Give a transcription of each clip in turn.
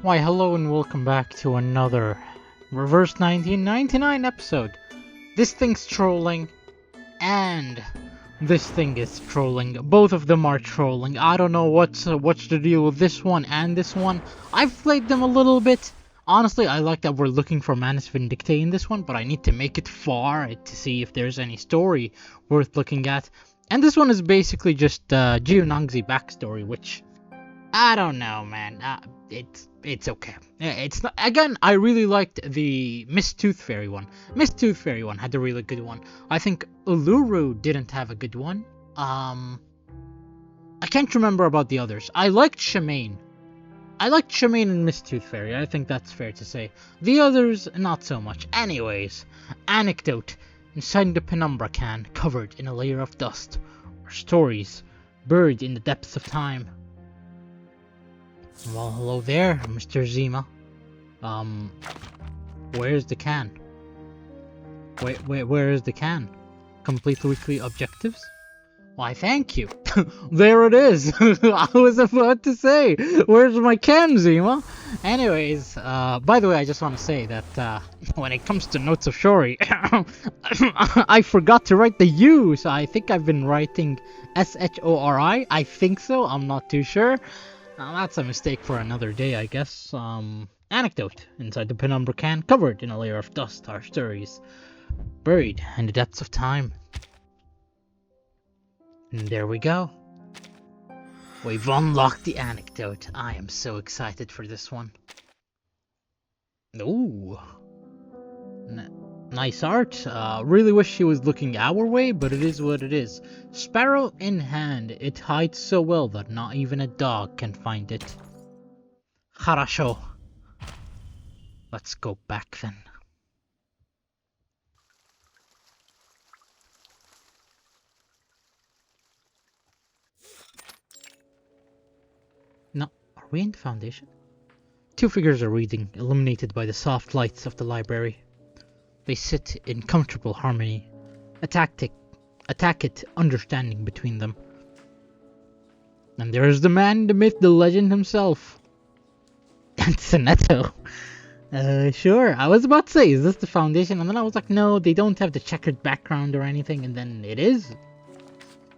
Why, hello and welcome back to another Reverse 1999 episode. This thing's trolling, and this thing is trolling. Both of them are trolling. I don't know what's the deal with this one and this one. I've played them a little bit. Honestly, I like that we're looking for Manus Vindictae in this one, but I need to make it far to see if there's any story worth looking at. And this one is basically just Geonongzi backstory, which I don't know, man. It's okay. It's not, again, I really liked the Miss Tooth Fairy one. Miss Tooth Fairy one had a really good one. I think Uluru didn't have a good one. I can't remember about the others. I liked Shemaine. And Miss Tooth Fairy. I think that's fair to say. The others, not so much. Anyways, Anecdote. Inside the penumbra can, covered in a layer of dust, are stories buried in the depths of time. Well, hello there, Mr. Zima. Where's the can? Where is the can? Complete weekly objectives? Why, thank you. There it is. I was about to say, where's my can, Zima? Anyways, by the way, I just want to say that when it comes to Notes of Shori, I forgot to write the U, so I think I've been writing S-H-O-R-I. I think so, I'm not too sure. That's a mistake for another day, I guess. Anecdote. Inside the penumbra can, covered in a layer of dust, are stories buried in the depths of time. And there we go. We've unlocked the anecdote. I am so excited for this one. Ooh. Nice art. Really wish she was looking our way, but it is what it is. Sparrow in hand. It hides so well that not even a dog can find it. Хорошо. Let's go back then. No, are we in the Foundation? Two figures are reading, illuminated by the soft lights of the library. They sit in comfortable harmony, a tacit understanding between them. And there's the man, the myth, the legend himself. And Sonetto. Sure, I was about to say, is this the Foundation? And then I was like, no, they don't have the checkered background or anything, and then it is.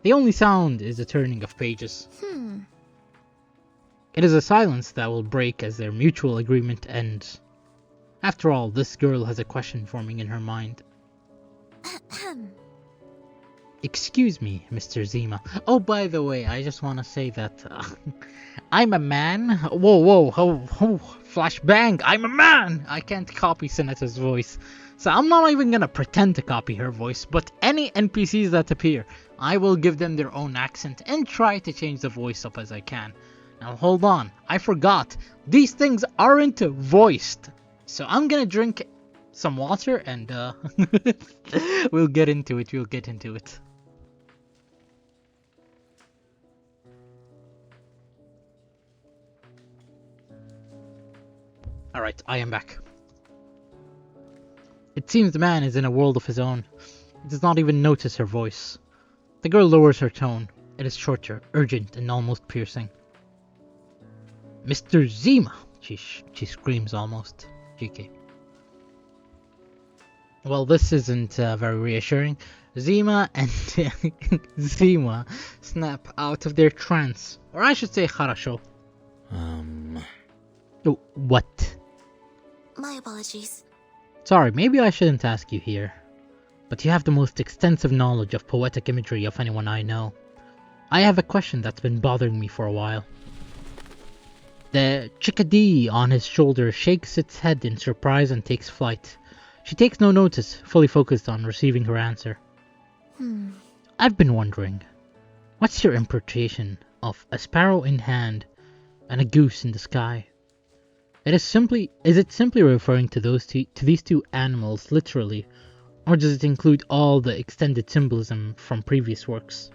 The only sound is the turning of pages. It is a silence that will break as their mutual agreement ends. After all, this girl has a question forming in her mind. Excuse me, Mr. Zima. Oh, by the way, I just want to say that I'm a man. Whoa, flashbang! I'm a man! I can't copy Soneta's voice. So I'm not even gonna pretend to copy her voice, but any NPCs that appear, I will give them their own accent and try to change the voice up as I can. Now hold on, I forgot. These things aren't voiced. So I'm gonna drink some water and we'll get into it. Alright, I am back. It seems the man is in a world of his own. He does not even notice her voice. The girl lowers her tone. It is shorter, urgent, and almost piercing. Mr. Zima! She screams almost. GK. Well, this isn't very reassuring. Zima and Zima snap out of their trance. Or I should say хорошо. Oh, what? My apologies. Sorry, maybe I shouldn't ask you here. But you have the most extensive knowledge of poetic imagery of anyone I know. I have a question that's been bothering me for a while. The chickadee on his shoulder shakes its head in surprise and takes flight. She takes no notice, fully focused on receiving her answer. I've been wondering, what's your interpretation of a sparrow in hand and a goose in the sky? Is it simply referring to these two animals literally, or does it include all the extended symbolism from previous works?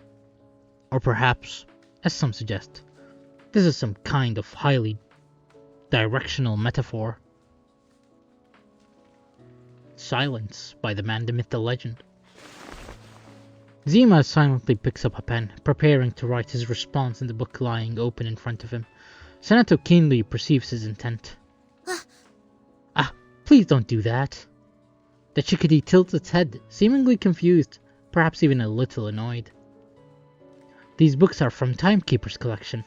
Or perhaps, as some suggest, this is some kind of highly directional metaphor. Silence by the man, the myth, the legend. Zima silently picks up a pen, preparing to write his response in the book lying open in front of him. Sonetto keenly perceives his intent. Please don't do that. The chickadee tilts its head, seemingly confused, perhaps even a little annoyed. These books are from Timekeeper's collection.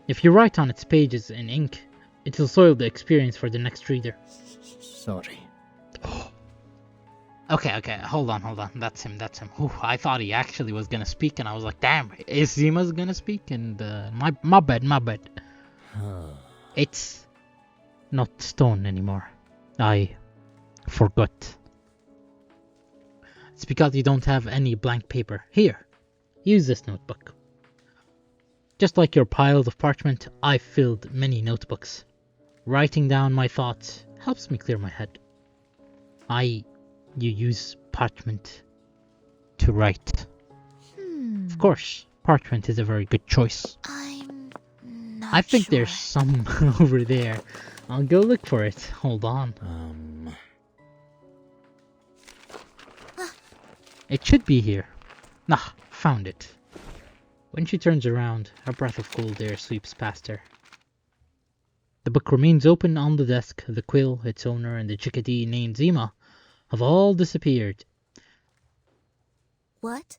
If you write on its pages in ink, it will soil the experience for the next reader. Sorry. Okay, hold on. That's him. Whew, I thought he actually was gonna speak, and I was like, damn, is Zima's gonna speak? And my bad. It's not stone anymore. I forgot. It's because you don't have any blank paper. Here, use this notebook. Just like your piles of parchment, I filled many notebooks. Writing down my thoughts helps me clear my head. You use parchment to write. Of course, parchment is a very good choice. I'm not I think sure. there's some over there. I'll go look for it. Hold on. It should be here. Nah, found it. When she turns around, a breath of cold air sweeps past her. The book remains open on the desk. The quill, its owner, and the chickadee named Zima have all disappeared. What?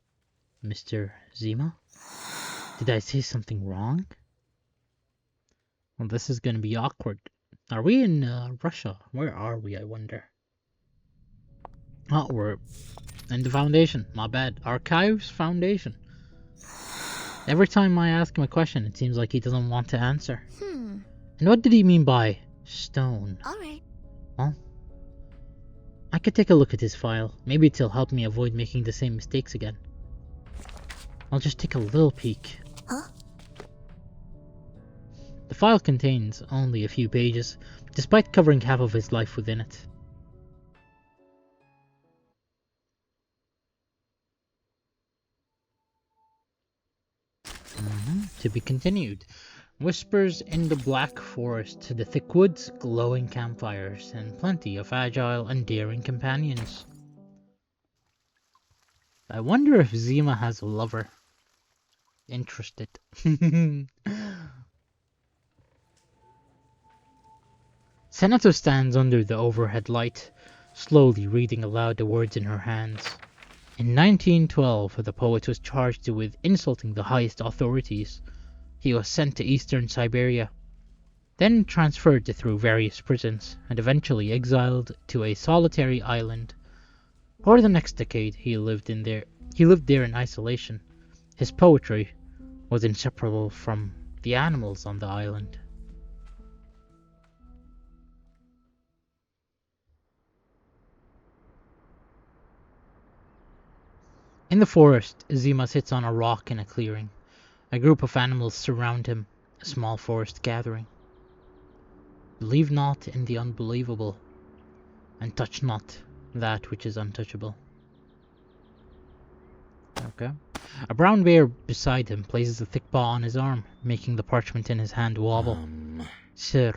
Mr. Zima? Did I say something wrong? Well, this is gonna be awkward. Are we in Russia? Where are we, I wonder? Oh, we're in the Foundation. My bad. Archives Foundation. Every time I ask him a question, it seems like he doesn't want to answer. And what did he mean by stone? Alright. Well, I could take a look at his file. Maybe it'll help me avoid making the same mistakes again. I'll just take a little peek. Huh? The file contains only a few pages, despite covering half of his life within it. To be continued. Whispers in the black forest, the thick woods, glowing campfires, and plenty of agile and daring companions. I wonder if Zima has a lover. Interested. Senator stands under the overhead light, slowly reading aloud the words in her hands. In 1912, the poet was charged with insulting the highest authorities. He was sent to eastern Siberia, then transferred through various prisons, and eventually exiled to a solitary island. For the next decade, he lived there in isolation. His poetry was inseparable from the animals on the island. In the forest, Zima sits on a rock in a clearing. A group of animals surround him, a small forest gathering. Believe not in the unbelievable, and touch not that which is untouchable. Okay. A brown bear beside him places a thick paw on his arm, making the parchment in his hand wobble. Sir,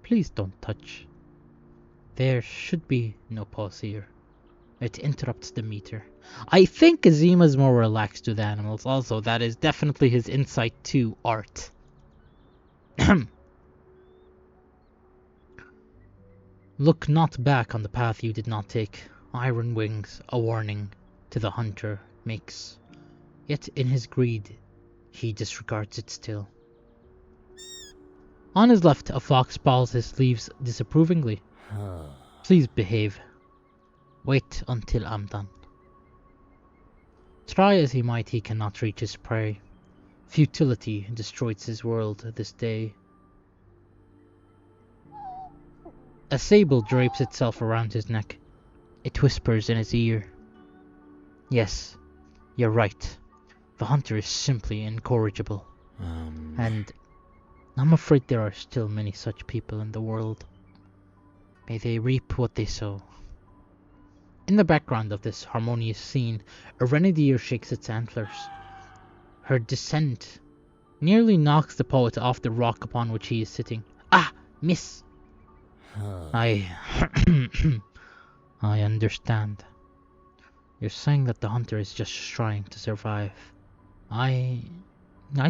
please don't touch. There should be no pause here. It interrupts the meter. I think Zima's more relaxed with animals. Also, that is definitely his insight to art. Look not back on the path you did not take. Iron wings, a warning to the hunter, makes. Yet in his greed, he disregards it still. On his left, a fox paws his sleeves disapprovingly. Please behave. Wait until I'm done. Try as he might, he cannot reach his prey. Futility destroys his world this day. A sable drapes itself around his neck. It whispers in his ear. Yes, you're right. The hunter is simply incorrigible. And I'm afraid there are still many such people in the world. May they reap what they sow. In the background of this harmonious scene, a renadier shakes its antlers. Her descent nearly knocks the poet off the rock upon which he is sitting. Ah, miss! I understand. You're saying that the hunter is just trying to survive. I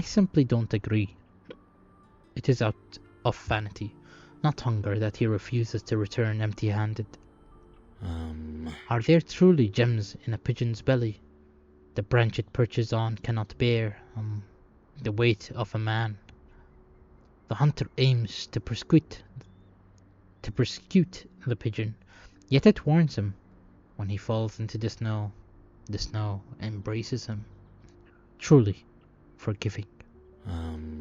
simply don't agree. It is out of vanity, not hunger that he refuses to return empty-handed. Are there truly gems in a pigeon's belly? The branch it perches on cannot bear the weight of a man. The hunter aims to persecute the pigeon, yet it warns him. When he falls into the snow embraces him. Truly forgiving.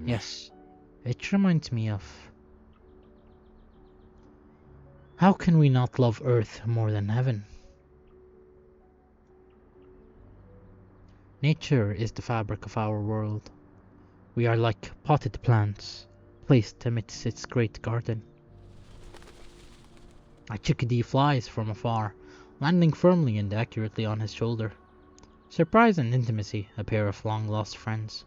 Yes, it reminds me of... How can we not love Earth more than heaven? Nature is the fabric of our world. We are like potted plants, placed amidst its great garden. A chickadee flies from afar, landing firmly and accurately on his shoulder. Surprise and intimacy, a pair of long-lost friends.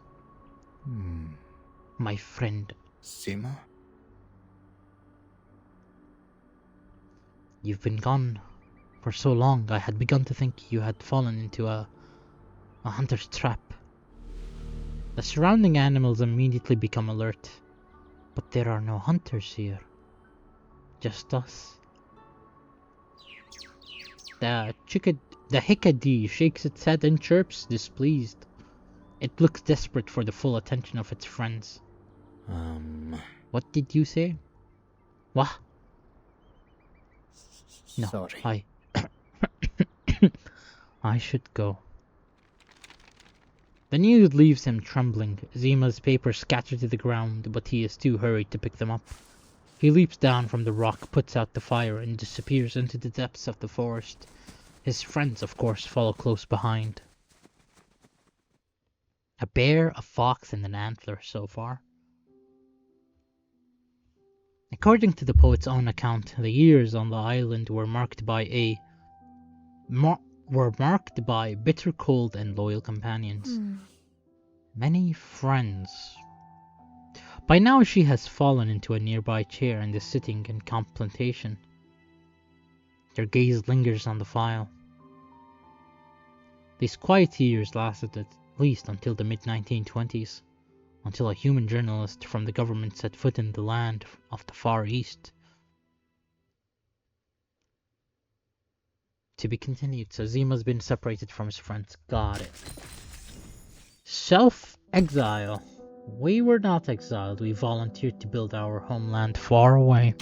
My friend. Zima? You've been gone for so long, I had begun to think you had fallen into a hunter's trap. The surrounding animals immediately become alert, but there are no hunters here. Just us. The hickadee shakes its head and chirps, displeased. It looks desperate for the full attention of its friends. What did you say? What? No, Sorry. I should go. The news leaves him trembling. Zima's papers scatter to the ground, but he is too hurried to pick them up. He leaps down from the rock, puts out the fire, and disappears into the depths of the forest. His friends, of course, follow close behind. A bear, a fox, and an antler so far. According to the poet's own account, the years on the island were marked by bitter cold and loyal companions. Many friends. By now she has fallen into a nearby chair and is sitting in contemplation. Her gaze lingers on the file. These quiet years lasted at least until the mid-1920s, until a human journalist from the government set foot in the land of the Far East. To be continued, so Zima's been separated from his friends. Got it. Self-exile. We were not exiled, we volunteered to build our homeland far away.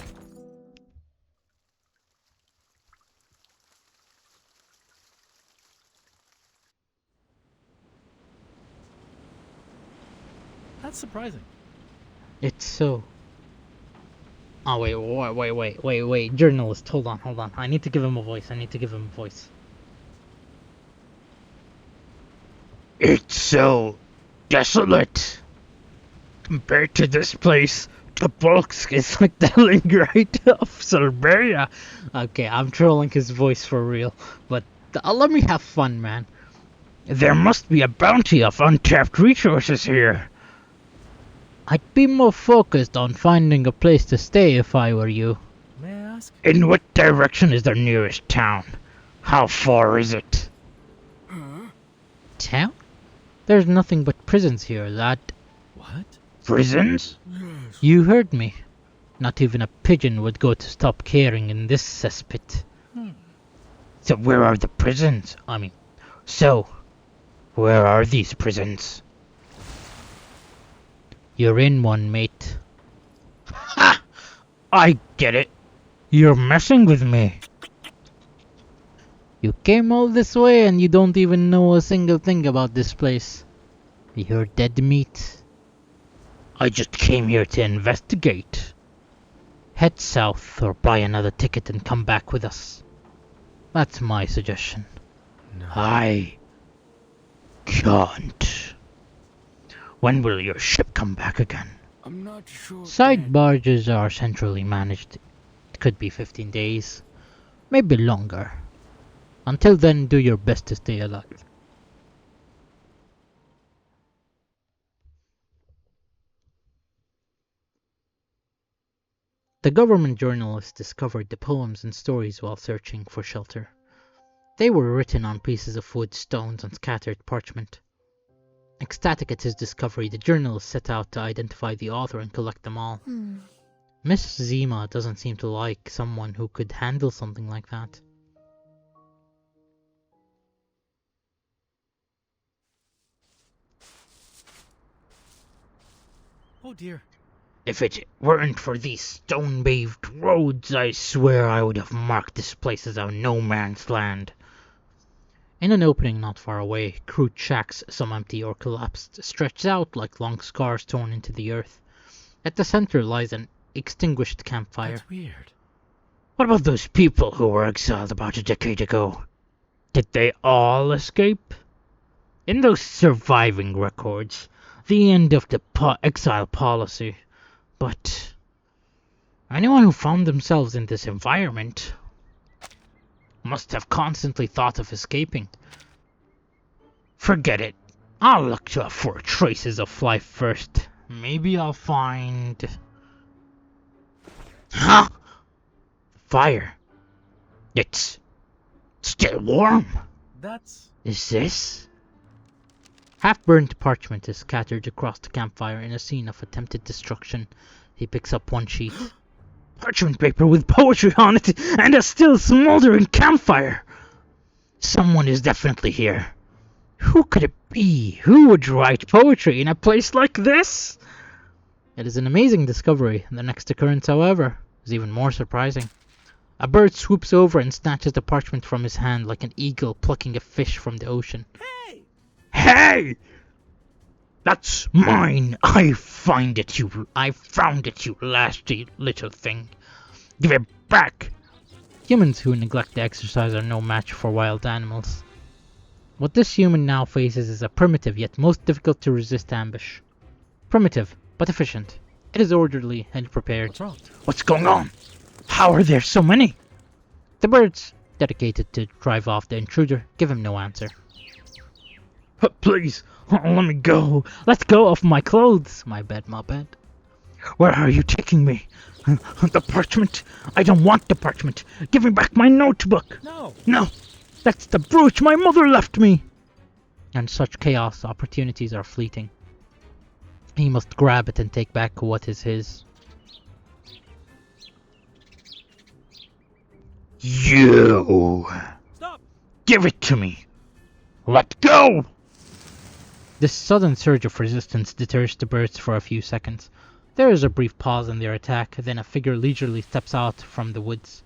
That's surprising. It's so... Oh, wait. Journalist, hold on. I need to give him a voice. It's so desolate. Compared to this place, the bulks is like the Leningrad of Siberia. Okay, I'm trolling his voice for real, but let me have fun, man. There must be a bounty of untapped resources here. I'd be more focused on finding a place to stay if I were you. May I ask? In what direction is the nearest town? How far is it? Town? There's nothing but prisons here, lad. What? Prisons? You heard me. Not even a pigeon would go to stop caring in this cesspit. So where are the prisons? Where are these prisons? You're in one, mate. Ha! I get it. You're messing with me. You came all this way and you don't even know a single thing about this place. You're dead meat. I just came here to investigate. Head south or buy another ticket and come back with us. That's my suggestion. No. I can't. When will your ship come back again? I'm not sure. Side barges are centrally managed. It could be 15 days. Maybe longer. Until then, do your best to stay alive. The government journalist discovered the poems and stories while searching for shelter. They were written on pieces of wood, stones, and scattered parchment. Ecstatic at his discovery, the journalist set out to identify the author and collect them all. Miss Zima doesn't seem to like someone who could handle something like that. Oh dear. If it weren't for these stone-paved roads, I swear I would have marked this place as a no-man's land. In an opening not far away, crude shacks, some empty or collapsed, stretch out like long scars torn into the earth. At the center lies an extinguished campfire. That's weird. What about those people who were exiled about a decade ago? Did they all escape? In those surviving records, the end of the exile policy. But anyone who found themselves in this environment must have constantly thought of escaping. Forget it. I'll look for traces of life first. Maybe I'll find... Huh? Fire. It's still warm. That's... Is this? Half-burnt parchment is scattered across the campfire in a scene of attempted destruction. He picks up one sheet. Parchment paper with poetry on it and a still smoldering campfire. Someone is definitely here. Who could it be? Who would write poetry in a place like this? It is an amazing discovery. The next occurrence, however, is even more surprising. A bird swoops over and snatches the parchment from his hand like an eagle plucking a fish from the ocean. Hey! That's mine! I found it, you nasty little thing. Give it back! Humans who neglect the exercise are no match for wild animals. What this human now faces is a primitive yet most difficult to resist ambush. Primitive, but efficient. It is orderly and prepared. What's wrong? What's going on? How are there so many? The birds, dedicated to drive off the intruder, give him no answer. Please, let me go. Let go of my clothes! My bed. Where are you taking me? The parchment? I don't want the parchment. Give me back my notebook. No. No, that's the brooch my mother left me. And such chaos opportunities are fleeting. He must grab it and take back what is his. You. Stop. Give it to me. Let go. This sudden surge of resistance deters the birds for a few seconds. There is a brief pause in their attack, then a figure leisurely steps out from the woods.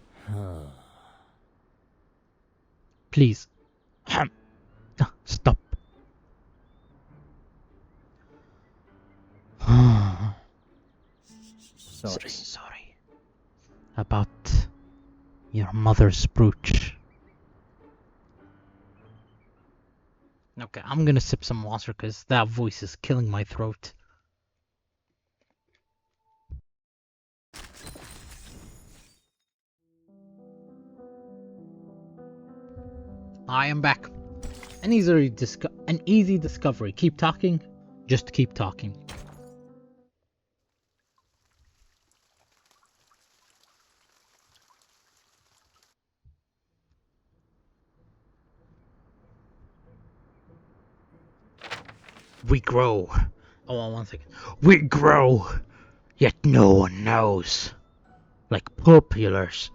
Please. Stop. Sorry. About your mother's brooch. Okay, I'm gonna sip some water because that voice is killing my throat. I am back. An easy discovery. Keep talking. Just keep talking. We grow. Oh, 1 second. We grow. Yet no one knows. Like poplars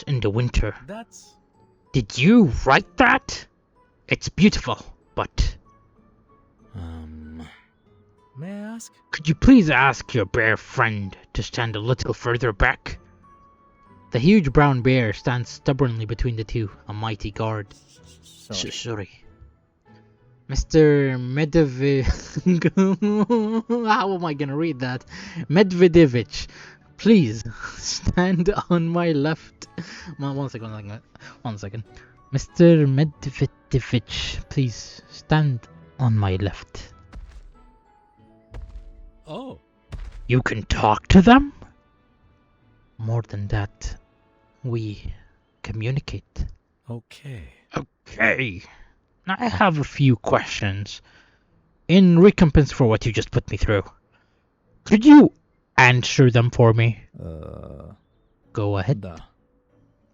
in the winter. That's... Did you write that? It's beautiful, but... May I ask? Could you please ask your bear friend to stand a little further back? The huge brown bear stands stubbornly between the two, a mighty guard. Sorry. Mr. How am I gonna read that? Medvedevich, please stand on my left. 1 second. 1 second. Mr. Medvedevich, please stand on my left. Oh. You can talk to them? More than that, we communicate. Okay. Okay. I have a few questions. In recompense for what you just put me through. Could you answer them for me? Go ahead.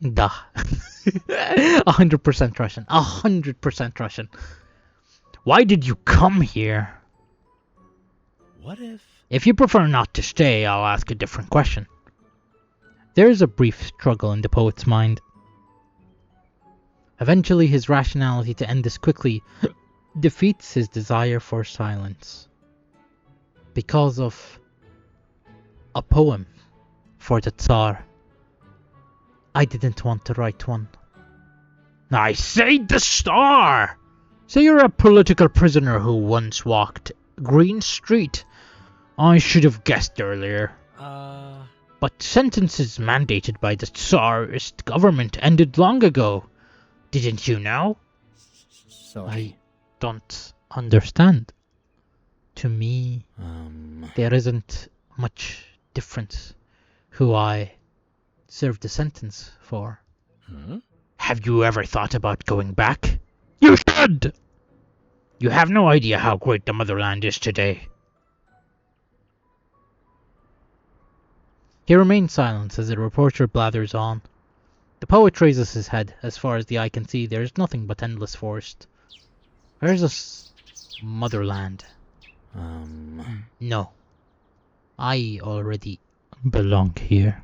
Da. 100% Russian. 100% Russian. Why did you come here? What if... If you prefer not to stay, I'll ask a different question. There is a brief struggle in the poet's mind. Eventually, his rationality to end this quickly defeats his desire for silence. Because of a poem for the Tsar. I didn't want to write one. I say the star! So you're a political prisoner who once walked Green Street. I should have guessed earlier. But sentences mandated by the Tsarist government ended long ago. Didn't you know? Sorry. I don't understand. To me, there isn't much difference who I served the sentence for. Have you ever thought about going back? You should! You have no idea how great the motherland is today. He remains silent as the reporter blathers on. The poet raises his head. As far as the eye can see, there is nothing but endless forest. Where's this motherland? No. I already belong here.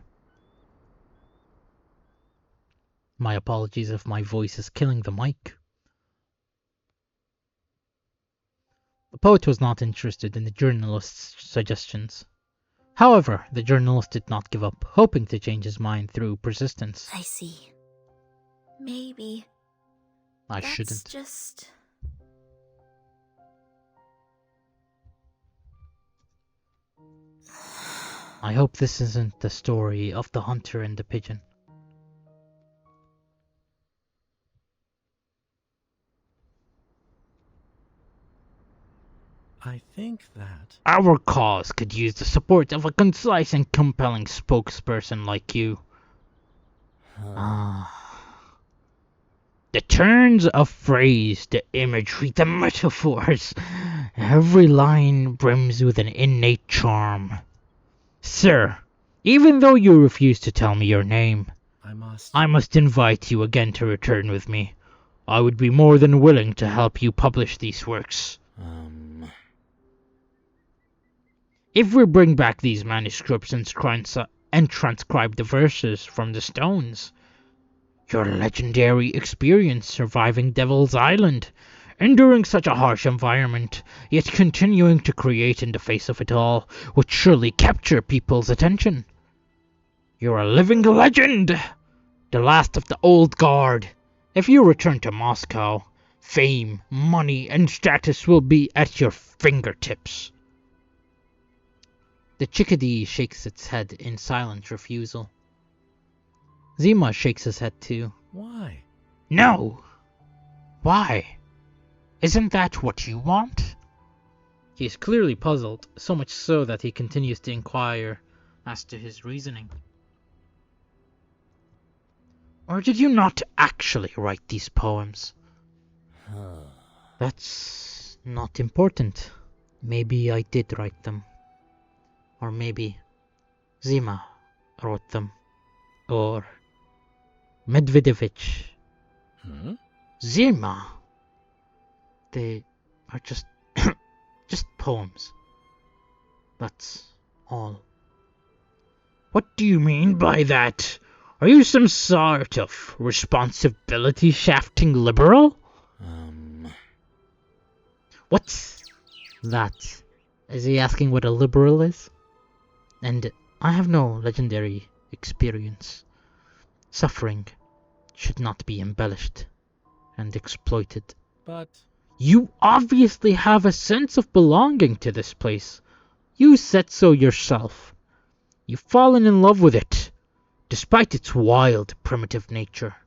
My apologies if my voice is killing the mic. The poet was not interested in the journalist's suggestions. However, the journalist did not give up, hoping to change his mind through persistence. I see. Maybe. I That's shouldn't. just... I hope this isn't the story of the hunter and the pigeon. I think that... Our cause could use the support of a concise and compelling spokesperson like you. The turns of phrase, the imagery, the metaphors. Every line brims with an innate charm. Sir, even though you refuse to tell me your name, I must invite you again to return with me. I would be more than willing to help you publish these works. If we bring back these manuscripts and transcribe the verses from the stones, your legendary experience surviving Devil's Island, enduring such a harsh environment, yet continuing to create in the face of it all, would surely capture people's attention. You're a living legend! The last of the old guard. If you return to Moscow, fame, money, and status will be at your fingertips. The chickadee shakes its head in silent refusal. Zima shakes his head too. Why? No! Why? Isn't that what you want? He is clearly puzzled, so much so that he continues to inquire as to his reasoning. Or did you not actually write these poems? That's not important. Maybe I did write them. Or maybe Zima wrote them. Or Medvedevich. Zima. They are just just poems. That's all. What do you mean by that? Are you some sort of responsibility shafting liberal? What's that? Is he asking what a liberal is? And I have no legendary experience. Suffering should not be embellished and exploited. But... You obviously have a sense of belonging to this place. You said so yourself. You've fallen in love with it, despite its wild, primitive nature.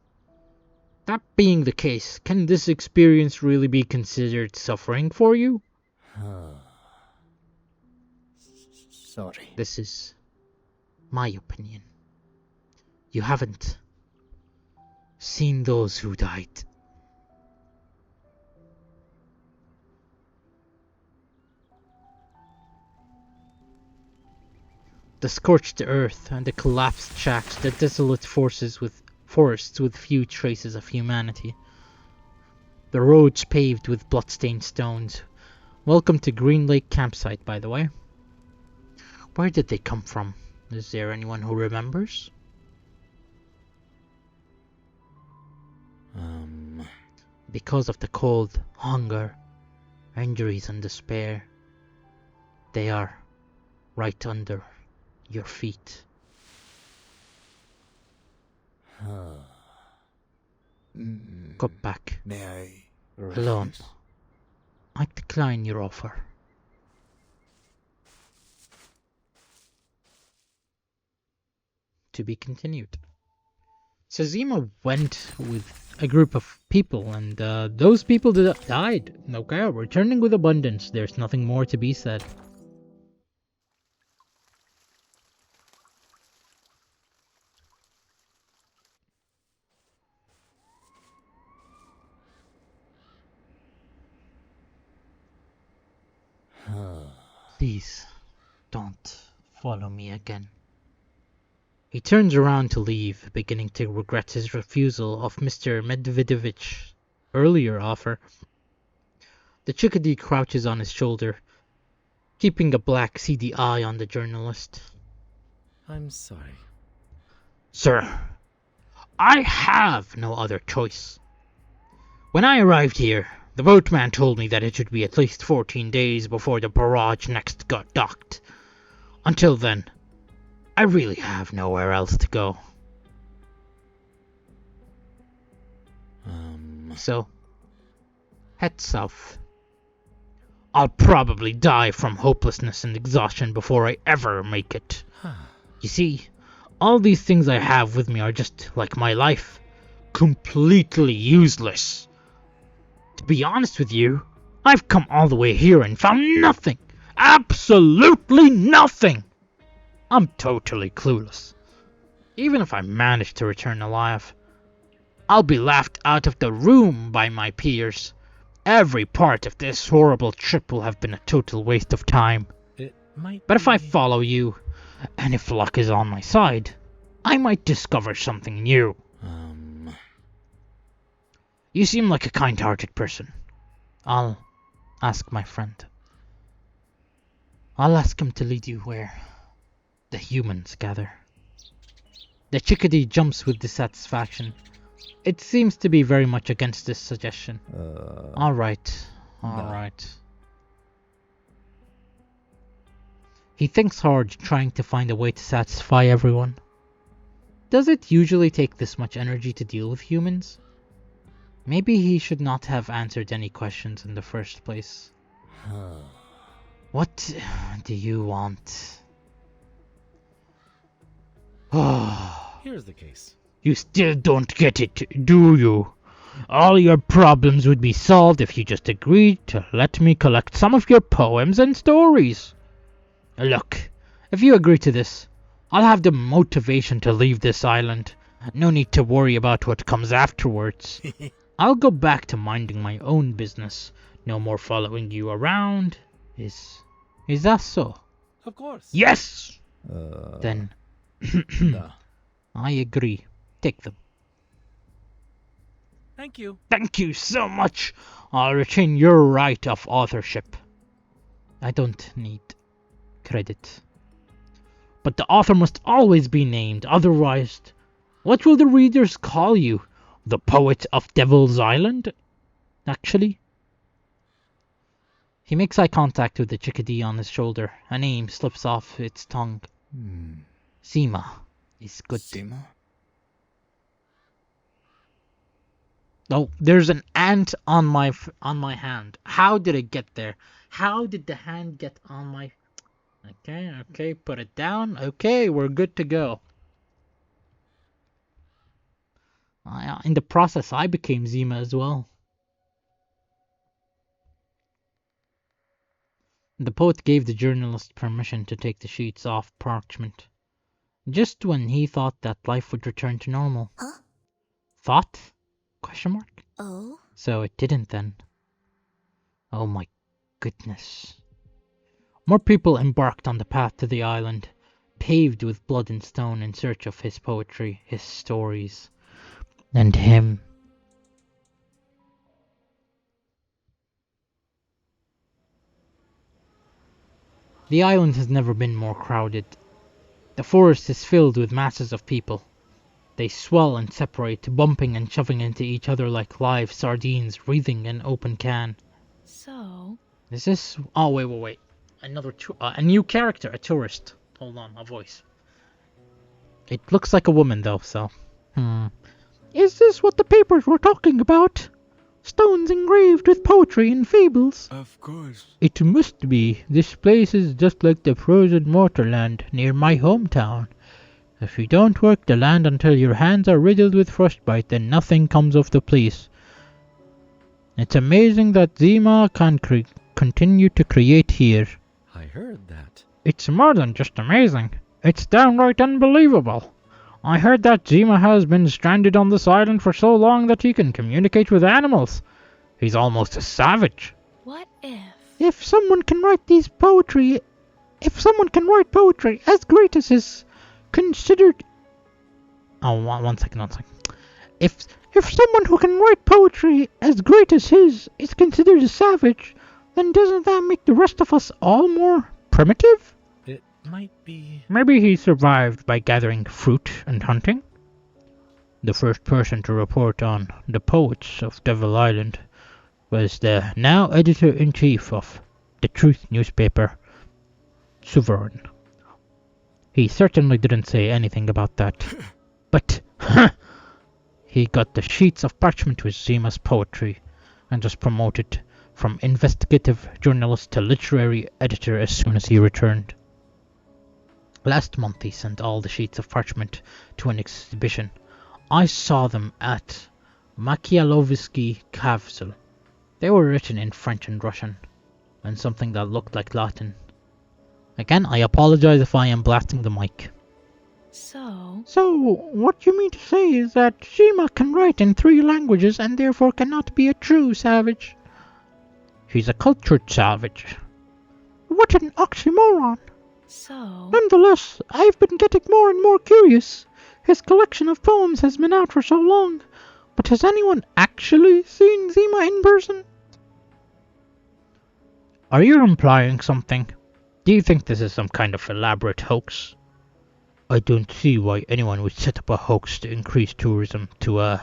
That being the case, can this experience really be considered suffering for you? Sorry. This is my opinion. You haven't seen those who died. The scorched earth and the collapsed shacks, the desolate forests with few traces of humanity. The roads paved with bloodstained stones. Welcome to Green Lake Campsite, by the way. Where did they come from? Is there anyone who remembers? Because of the cold, hunger, injuries and despair, they are right under your feet. Go back. May I Alone. refuse? I decline your offer. To be continued. So Zima went with a group of people, and those people died. Okay, returning with abundance. There's nothing more to be said. Please, don't follow me again. He turns around to leave, beginning to regret his refusal of Mr. Medvedevich's earlier offer. The chickadee crouches on his shoulder, keeping a black seedy eye on the journalist. I'm sorry. Sir, I have no other choice. When I arrived here, the boatman told me that it should be at least 14 days before the barrage next got docked. Until then, I really have nowhere else to go. So, head south. I'll probably die from hopelessness and exhaustion before I ever make it. You see, all these things I have with me are just like my life. Completely useless. To be honest with you, I've come all the way here and found nothing. Absolutely nothing. I'm totally clueless. Even if I manage to return alive, I'll be laughed out of the room by my peers. Every part of this horrible trip will have been a total waste of time. It might But if I be- follow you, and if luck is on my side, I might discover something new. You seem like a kind-hearted person. I'll ask my friend. I'll ask him to lead you where the humans gather. The chickadee jumps with dissatisfaction. It seems to be very much against this suggestion. Alright. He thinks hard, trying to find a way to satisfy everyone. Does it usually take this much energy to deal with humans? Maybe he should not have answered any questions in the first place. What do you want? Here's the case. You still don't get it, do you? All your problems would be solved if you just agreed to let me collect some of your poems and stories. Look, if you agree to this, I'll have the motivation to leave this island. No need to worry about what comes afterwards. I'll go back to minding my own business. No more following you around. Is that so? Of course. Yes! Then, No. I agree. Take them. Thank you. Thank you so much. I'll retain your right of authorship. I don't need credit. But the author must always be named, otherwise, what will the readers call you? The poet of Devil's Island? Actually? He makes eye contact with the chickadee on his shoulder. A name slips off its tongue. Zima is good. Zima? Oh, there's an ant on my hand. How did it get there? How did the hand get on my... Okay, put it down. Okay, we're good to go. In the process, I became Zima as well. The poet gave the journalist permission to take the sheets off parchment, just when he thought that life would return to normal. Huh? Thought? Question mark? Oh? So it didn't then. Oh my goodness. More people embarked on the path to the island, paved with blood and stone in search of his poetry, his stories, and him. The island has never been more crowded. The forest is filled with masses of people. They swell and separate, bumping and shoving into each other like live sardines breathing an open can. So, Is this... Oh, wait. A new character, a tourist. Hold on, a voice. It looks like a woman, though, so... Is this what the papers were talking about? Stones engraved with poetry and fables? Of course. It must be. This place is just like the frozen mortarland near my hometown. If you don't work the land until your hands are riddled with frostbite, then nothing comes of the place. It's amazing that Zima can continue to create here. I heard that. It's more than just amazing. It's downright unbelievable. I heard that Zima has been stranded on this island for so long that he can communicate with animals. He's almost a savage. what if? If someone can write poetry as great as his, considered... Oh, one second. If someone who can write poetry as great as his is considered a savage, then doesn't that make the rest of us all more primitive? It might be... Maybe he survived by gathering fruit and hunting? The first person to report on the poets of Devil Island was the now editor-in-chief of the Truth newspaper, Sovereign. He certainly didn't say anything about that. But, he got the sheets of parchment with Zima's poetry and was promoted from investigative journalist to literary editor as soon as he returned. Last month he sent all the sheets of parchment to an exhibition. I saw them at Machiavellovsky Castle. They were written in French and Russian, and something that looked like Latin. Again, I apologize if I am blasting the mic. So, What you mean to say is that Zima can write in 3 languages and therefore cannot be a true savage? He's a cultured savage. What an oxymoron! so, Nonetheless, I've been getting more and more curious. His collection of poems has been out for so long, but has anyone actually seen Zima in person? Are you implying something? Do you think this is some kind of elaborate hoax? I don't see why anyone would set up a hoax to increase tourism to,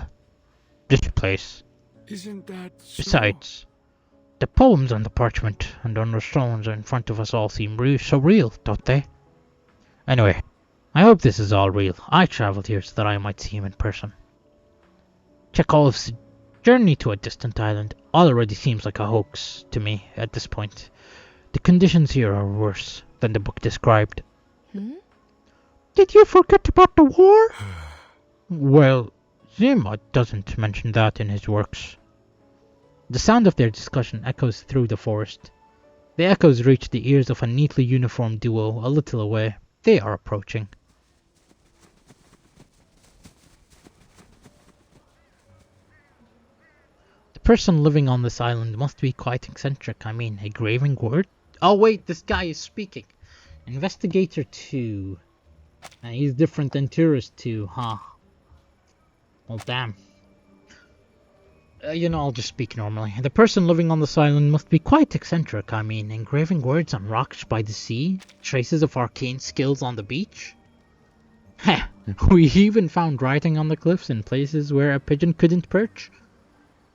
this place. Isn't that so? Besides, the poems on the parchment and on the stones in front of us all seem so real, don't they? Anyway, I hope this is all real. I travelled here so that I might see him in person. Chekhov's journey to a distant island already seems like a hoax to me at this point. The conditions here are worse than the book described. Did you forget about the war? Well, Zima doesn't mention that in his works. The sound of their discussion echoes through the forest. The echoes reach the ears of a neatly uniformed duo a little away. They are approaching. The person living on this island must be quite eccentric. I mean, a graving word? Oh wait, this guy is speaking. Investigator 2. And he's different than Tourist 2, huh? Well, damn. I'll just speak normally. The person living on this island must be quite eccentric. I mean, engraving words on rocks by the sea, traces of arcane skills on the beach. Heh, we even found writing on the cliffs in places where a pigeon couldn't perch.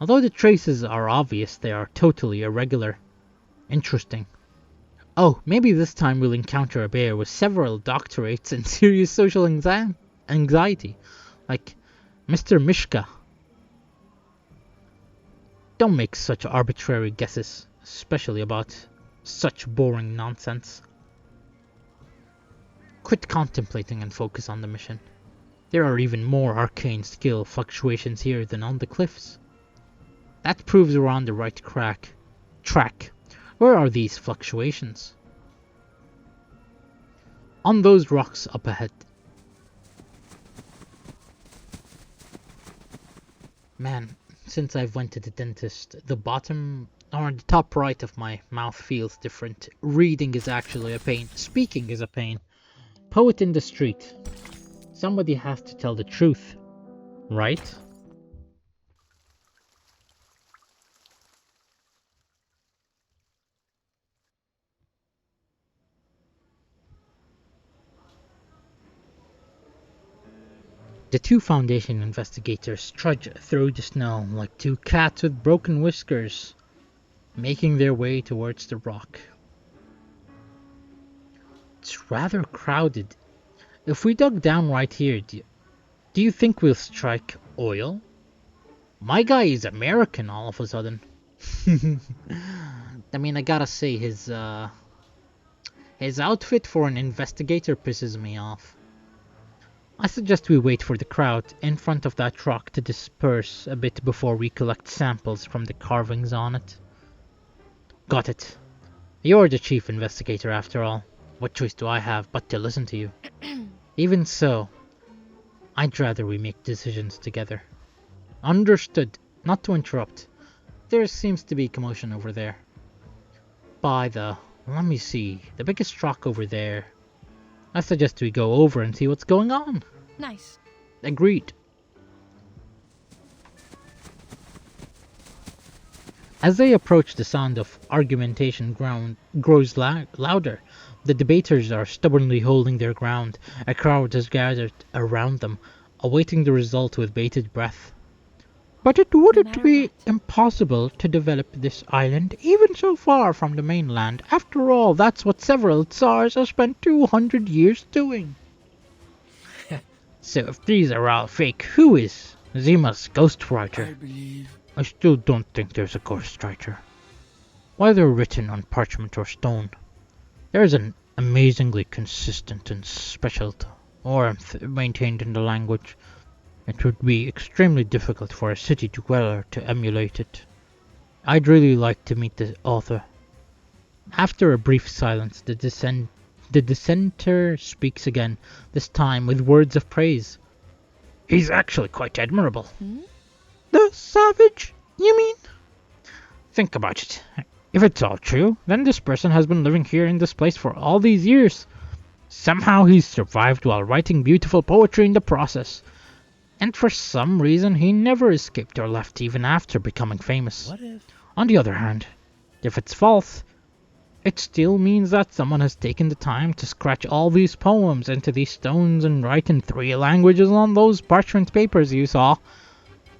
Although the traces are obvious, they are totally irregular. Interesting. Oh, maybe this time we'll encounter a bear with several doctorates and serious social anxiety, like Mr. Mishka. Don't make such arbitrary guesses, especially about such boring nonsense. Quit contemplating and focus on the mission. There are even more arcane skill fluctuations here than on the cliffs. That proves we're on the right track. Where are these fluctuations? On those rocks up ahead. Man, since I've went to the dentist, the bottom or the top right of my mouth feels different. Reading is actually a pain. Speaking is a pain. Poet in the street. Somebody has to tell the truth, right? The two Foundation investigators trudge through the snow like two cats with broken whiskers, making their way towards the rock. It's rather crowded. If we dug down right here, do you think we'll strike oil? My guy is American all of a sudden. I mean, I gotta say, his outfit for an investigator pisses me off. I suggest we wait for the crowd in front of that rock to disperse a bit before we collect samples from the carvings on it. Got it. You're the chief investigator after all. What choice do I have but to listen to you? Even so, I'd rather we make decisions together. Understood. Not to interrupt. There seems to be commotion over there. Let me see, the biggest rock over there. I suggest we go over and see what's going on. Nice. Agreed. As they approach, the sound of argumentation grows louder. The debaters are stubbornly holding their ground. A crowd has gathered around them, awaiting the result with bated breath. But it wouldn't be impossible to develop this island even so far from the mainland. After all, that's what several Tsars have spent 200 years doing. So if these are all fake, who is Zima's ghostwriter? I believe. I still don't think there's a ghostwriter. Whether written on parchment or stone, there is an amazingly consistent and special warmth maintained in the language. It would be extremely difficult for a city dweller to emulate it. I'd really like to meet the author. After a brief silence, the dissenter speaks again, this time with words of praise. He's actually quite admirable. The savage, you mean? Think about it. If it's all true, then this person has been living here in this place for all these years. Somehow he's survived while writing beautiful poetry in the process. And for some reason he never escaped or left even after becoming famous. What if? On the other hand, if it's false, it still means that someone has taken the time to scratch all these poems into these stones and write in 3 languages on those parchment papers you saw.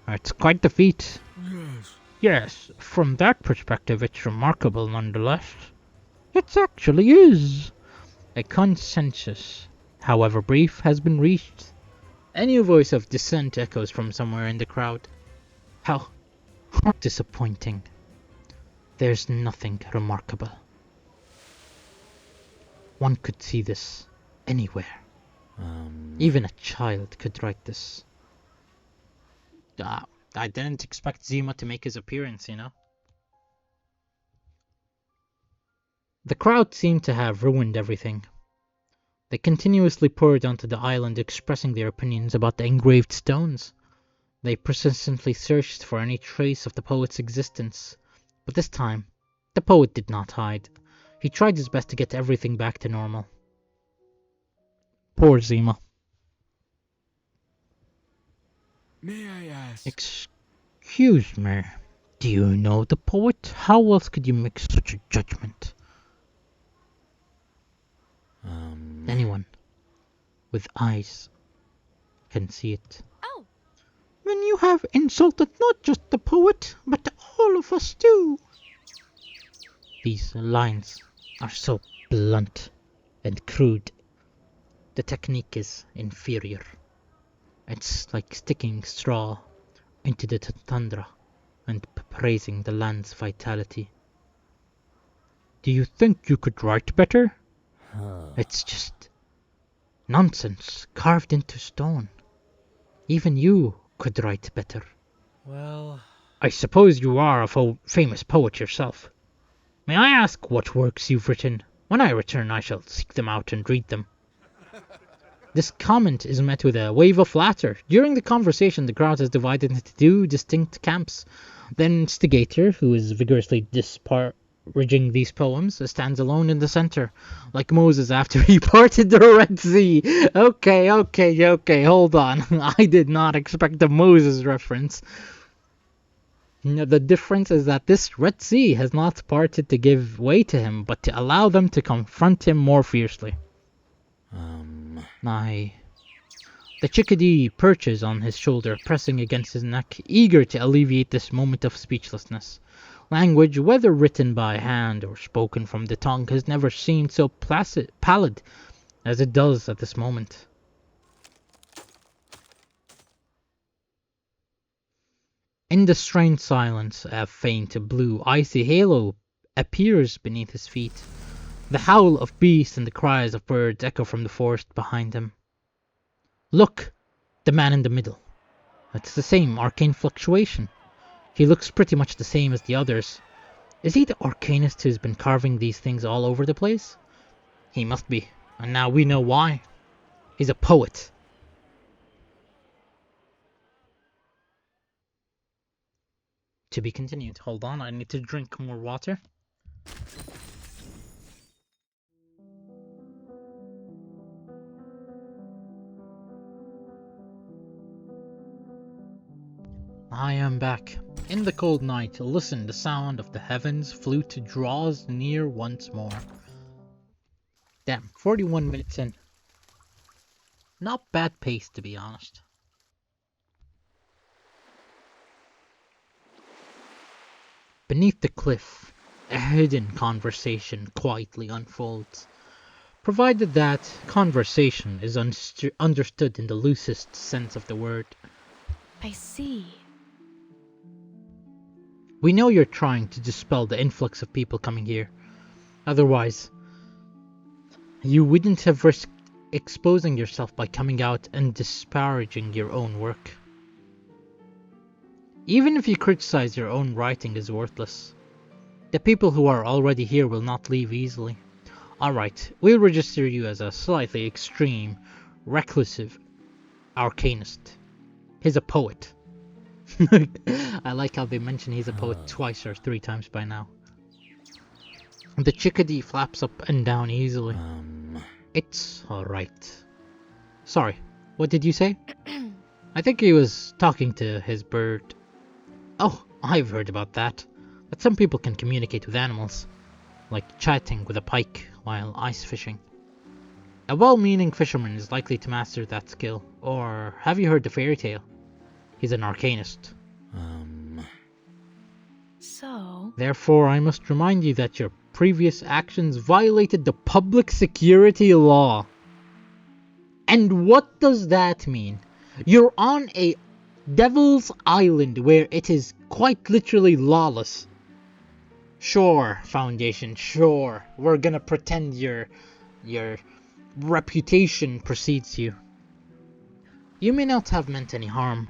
It's quite the feat. Yes. Yes, from that perspective it's remarkable nonetheless. It actually is. A consensus, however brief, has been reached. A new voice of dissent echoes from somewhere in the crowd. How disappointing. There's nothing remarkable. One could see this anywhere. Even a child could write this. I didn't expect Zima to make his appearance, you know? The crowd seemed to have ruined everything. They continuously poured onto the island expressing their opinions about the engraved stones. They persistently searched for any trace of the poet's existence. But this time, the poet did not hide. He tried his best to get everything back to normal. Poor Zima. May I ask? Excuse me. Do you know the poet? How else could you make such a judgment? Anyone with eyes can see it. Oh. Then you have insulted not just the poet, but all of us too. These lines are so blunt and crude. The technique is inferior. It's like sticking straw into the tundra and praising the land's vitality. Do you think you could write better? It's just nonsense carved into stone. Even you could write better. Well, I suppose you are a famous poet yourself. May I ask what works you've written? When I return, I shall seek them out and read them. This comment is met with a wave of laughter. During the conversation, the crowd is divided into 2 distinct camps. The instigator, who is vigorously disparaging these poems, stands alone in the center, like Moses after he parted the Red Sea. Okay, hold on. I did not expect a Moses reference. The difference is that this Red Sea has not parted to give way to him, but to allow them to confront him more fiercely. The The chickadee perches on his shoulder, pressing against his neck, eager to alleviate this moment of speechlessness. Language, whether written by hand or spoken from the tongue, has never seemed so pallid as it does at this moment. In the strange silence, a faint blue, icy halo appears beneath his feet. The howl of beasts and the cries of birds echo from the forest behind him. Look! The man in the middle. It's the same arcane fluctuation. He looks pretty much the same as the others. Is he the arcanist who's been carving these things all over the place? He must be, and now we know why. He's a poet. To be continued. Hold on, I need to drink more water. I am back. In the cold night, listen, the sound of the heavens flute draws near once more. Damn, 41 minutes in. Not bad pace, to be honest. Beneath the cliff, a hidden conversation quietly unfolds. Provided that conversation is understood in the loosest sense of the word. I see. We know you're trying to dispel the influx of people coming here. Otherwise, you wouldn't have risked exposing yourself by coming out and disparaging your own work. Even if you criticize your own writing is worthless. The people who are already here will not leave easily. Alright, we'll register you as a slightly extreme, reclusive arcanist. He's a poet. I like how they mention he's a poet twice or 3 times by now. The chickadee flaps up and down easily. It's alright. Sorry, what did you say? I think he was talking to his bird. Oh, I've heard about that. That some people can communicate with animals. Like chatting with a pike while ice fishing. A well-meaning fisherman is likely to master that skill. Or have you heard the fairy tale? He's an arcanist. So? Therefore, I must remind you that your previous actions violated the public security law. And what does that mean? You're on a devil's island where it is quite literally lawless. Sure, Foundation, sure. We're gonna pretend your reputation precedes you. You may not have meant any harm,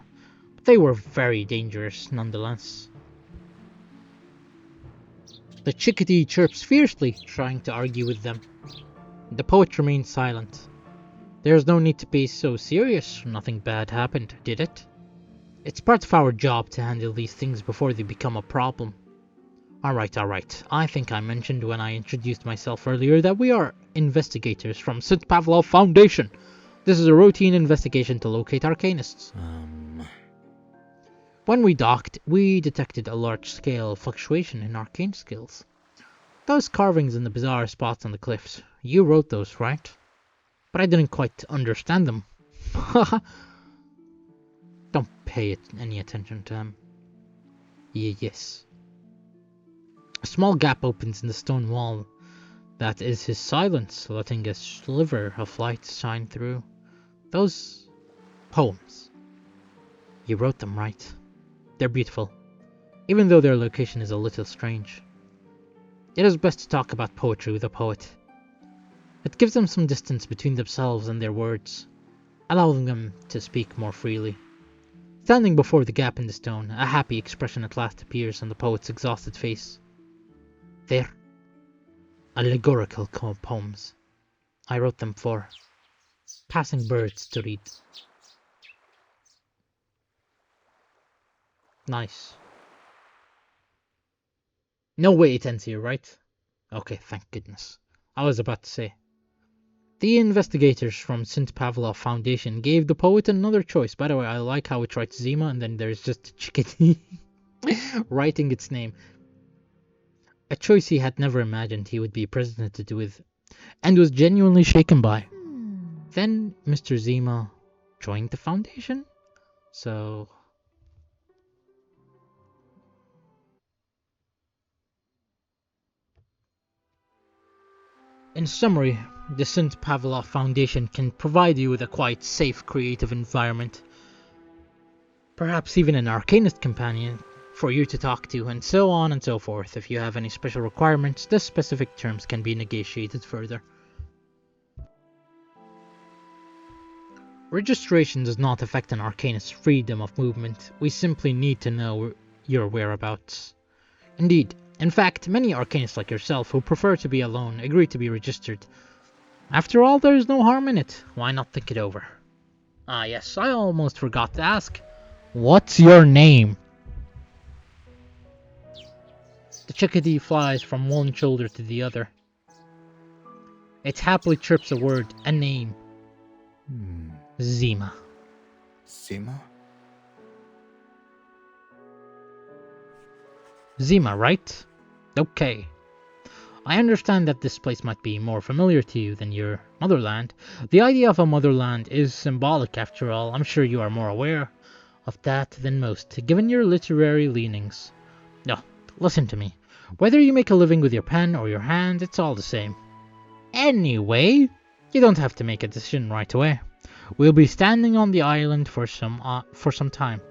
but they were very dangerous nonetheless. The chickadee chirps fiercely, trying to argue with them. The poet remains silent. There's no need to be so serious. Nothing bad happened, did it? It's part of our job to handle these things before they become a problem. Alright. I think I mentioned when I introduced myself earlier that we are investigators from St. Pavlov Foundation. This is a routine investigation to locate arcanists. When we docked, we detected a large-scale fluctuation in arcane skills. Those carvings in the bizarre spots on the cliffs, you wrote those, right? But I didn't quite understand them. Don't pay any attention to them. Yes. A small gap opens in the stone wall. That is his silence, letting a sliver of light shine through. Those poems. You wrote them, right? They're beautiful, even though their location is a little strange. It is best to talk about poetry with a poet. It gives them some distance between themselves and their words, allowing them to speak more freely. Standing before the gap in the stone, a happy expression at last appears on the poet's exhausted face. They're allegorical poems. I wrote them for passing birds to read. Nice. No way it ends here, right? Okay, thank goodness. I was about to say. The investigators from St. Pavlov Foundation gave the poet another choice. By the way, I like how it writes Zima and then there's just a chickadee writing its name. A choice he had never imagined he would be presented with, and was genuinely shaken by. Then Mr. Zima joined the Foundation. So... In summary, the St. Pavlov Foundation can provide you with a quite safe creative environment. Perhaps even an Arcanist companion for you to talk to, and so on and so forth. If you have any special requirements, the specific terms can be negotiated further. Registration does not affect an Arcanist's freedom of movement. We simply need to know your whereabouts. Indeed, in fact, many Arcanists like yourself who prefer to be alone agree to be registered. After all, there is no harm in it. Why not think it over? Ah yes, I almost forgot to ask. What's your name? The chickadee flies from one shoulder to the other. It happily chirps a word, a name. Zima. Zima? Zima, right? Okay. I understand that this place might be more familiar to you than your motherland. The idea of a motherland is symbolic after all. I'm sure you are more aware of that than most, given your literary leanings. No, listen to me. Whether you make a living with your pen or your hand, it's all the same. Anyway, you don't have to make a decision right away. We'll be standing on the island for some time.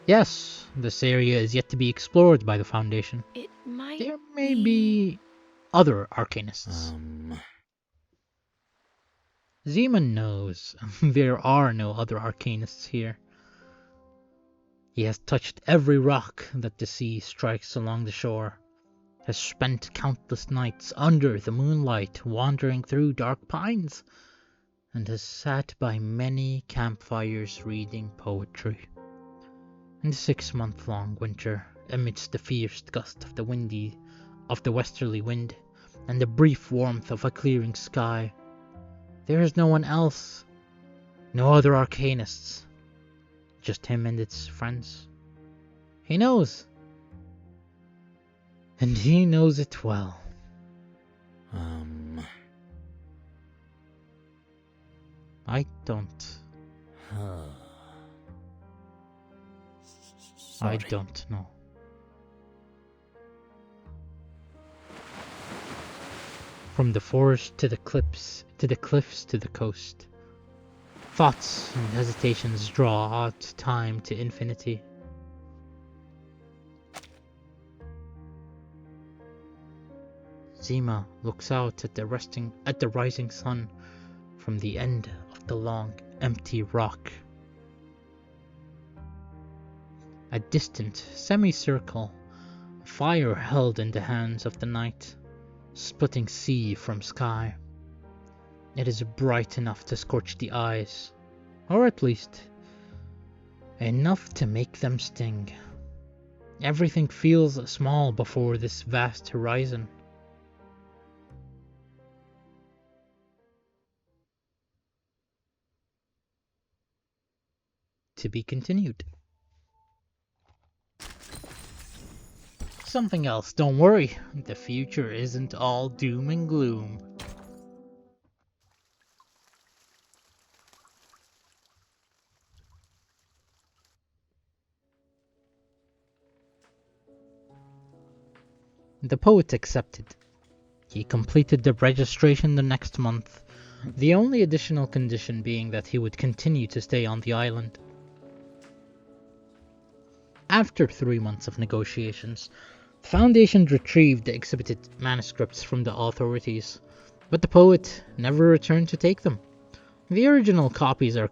Yes, this area is yet to be explored by the Foundation. It might There may be other Arcanists. Zima knows there are no other Arcanists here. He has touched every rock that the sea strikes along the shore, has spent countless nights under the moonlight wandering through dark pines, and has sat by many campfires reading poetry. In the 6-month-long winter, amidst the fierce gust of the westerly wind, and the brief warmth of a clearing sky, there is no one else, no other Arcanists, just him and its friends. He knows, and he knows it well. I don't. Sorry. I don't know. From the forest to the cliffs to the coast, thoughts and hesitations draw out time to infinity. Zima looks out at the rising sun from the end of the long, empty rock. A distant semicircle, a fire held in the hands of the night, splitting sea from sky. It is bright enough to scorch the eyes, or at least enough to make them sting. Everything feels small before this vast horizon. To be continued. Something else, don't worry, the future isn't all doom and gloom. The poet accepted. He completed the registration the next month, the only additional condition being that he would continue to stay on the island. After 3 months of negotiations, the Foundation retrieved the exhibited manuscripts from the authorities, but the poet never returned to take them. The original copies are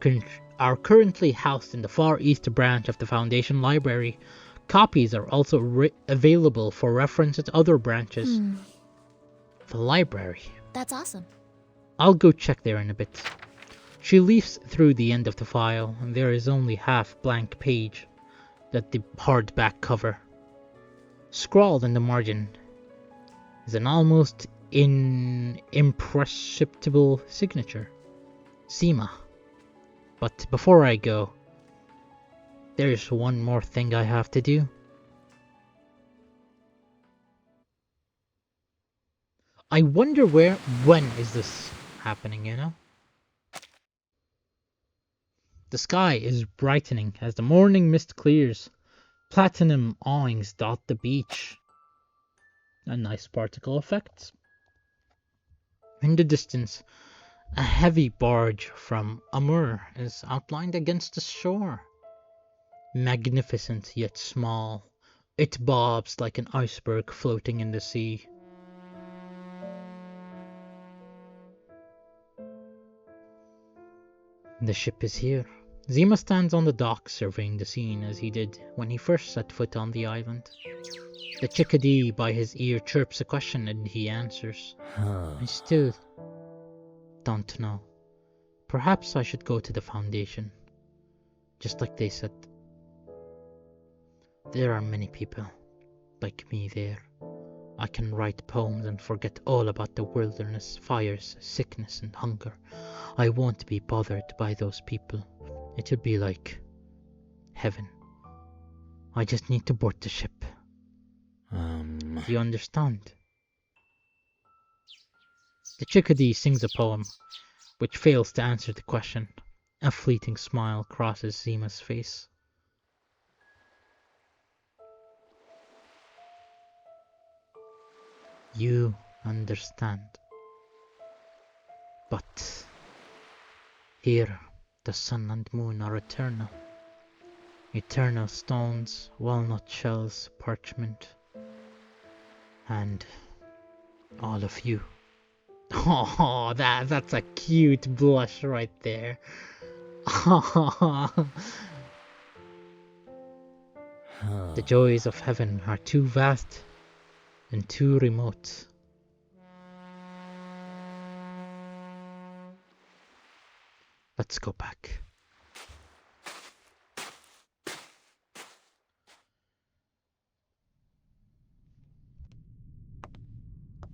currently housed in the Far East branch of the Foundation Library. Copies are also available for reference at other branches. The library. That's awesome. I'll go check there in a bit. She leafs through the end of the file, and there is only half blank page that the hardback cover. Scrawled in the margin is an almost imperceptible signature. Zima. But before I go, there's one more thing I have to do. I wonder when is this happening, you know? The sky is brightening as the morning mist clears. Platinum awnings dot the beach. A nice particle effect. In the distance, a heavy barge from Amur is outlined against the shore. Magnificent yet small, it bobs like an iceberg floating in the sea. The ship is here. Zima stands on the dock surveying the scene as he did when he first set foot on the island. The chickadee by his ear chirps a question and he answers. I still don't know. Perhaps I should go to the Foundation. Just like they said. There are many people like me there. I can write poems and forget all about the wilderness, fires, sickness and hunger. I won't be bothered by those people. It'll be like heaven. I just need to board the ship. Do you understand? The chickadee sings a poem, which fails to answer the question. A fleeting smile crosses Zima's face. You understand. But here the sun and moon are eternal. Eternal stones, walnut shells, parchment, and all of you. Oh, that's a cute blush right there. The joys of heaven are too vast and too remote. Let's go back.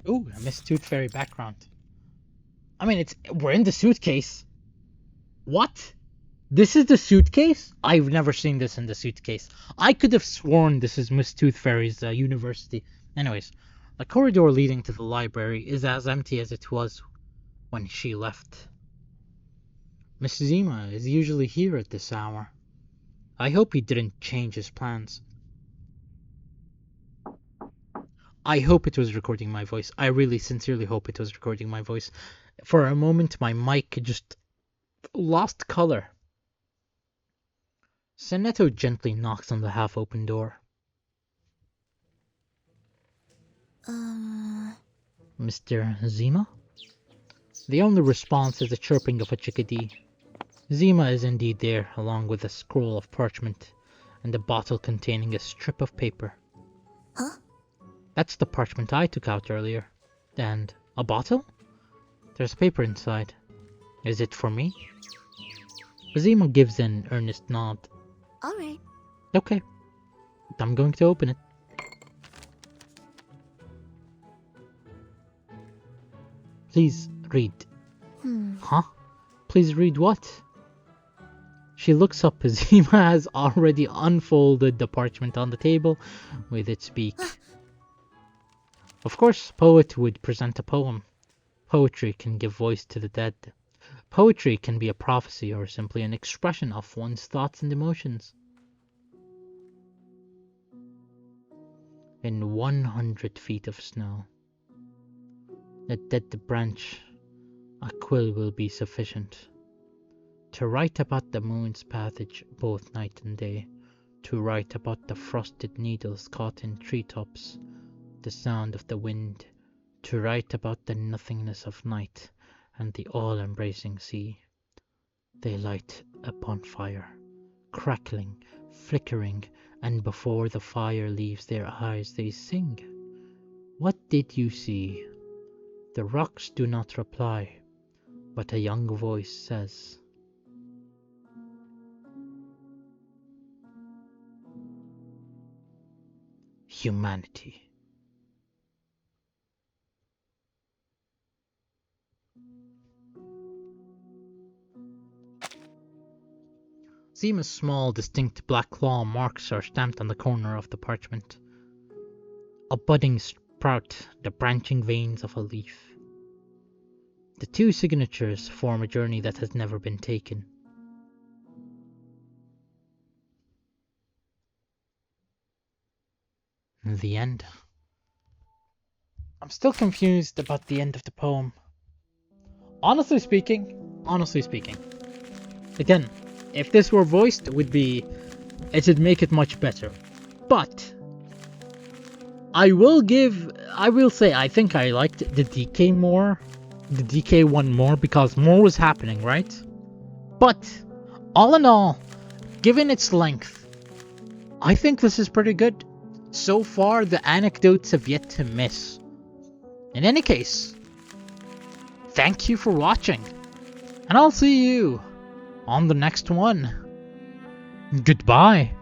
Ooh, a Miss Tooth Fairy background. I mean, we're in the suitcase. What? This is the suitcase? I've never seen this in the suitcase. I could have sworn this is Miss Tooth Fairy's university. Anyways, the corridor leading to the library is as empty as it was when she left. Miss Zima is usually here at this hour. I hope he didn't change his plans. I hope it was recording my voice. I really sincerely hope it was recording my voice. For a moment, my mic just lost color. Seneto gently knocks on the half-open door. Mr. Zima? The only response is the chirping of a chickadee. Zima is indeed there, along with a scroll of parchment and a bottle containing a strip of paper. Huh? That's the parchment I took out earlier. And a bottle? There's paper inside. Is it for me? Zima gives an earnest nod. Alright. Okay. I'm going to open it. Please read. Huh? Please read what? She looks up as Zima has already unfolded the parchment on the table with its beak. Of course, poet would present a poem. Poetry can give voice to the dead. Poetry can be a prophecy or simply an expression of one's thoughts and emotions. In 100 feet of snow, a dead branch, a quill will be sufficient. To write about the moon's passage both night and day, to write about the frosted needles caught in treetops, the sound of the wind, to write about the nothingness of night and the all-embracing sea. They light a bonfire, crackling, flickering, and before the fire leaves their eyes they sing. What did you see? The rocks do not reply, but a young voice says, humanity. Zima's small, distinct black claw marks are stamped on the corner of the parchment. A budding sprout, the branching veins of a leaf. The two signatures form a journey that has never been taken. The end. I'm still confused about the end of the poem. Honestly speaking, again, if this were voiced, it'd make it much better. But I will say I think I liked the DK one more because more was happening, right? But all in all, given its length, I think this is pretty good. So far, the anecdotes have yet to miss. In any case, thank you for watching, and I'll see you on the next one. Goodbye.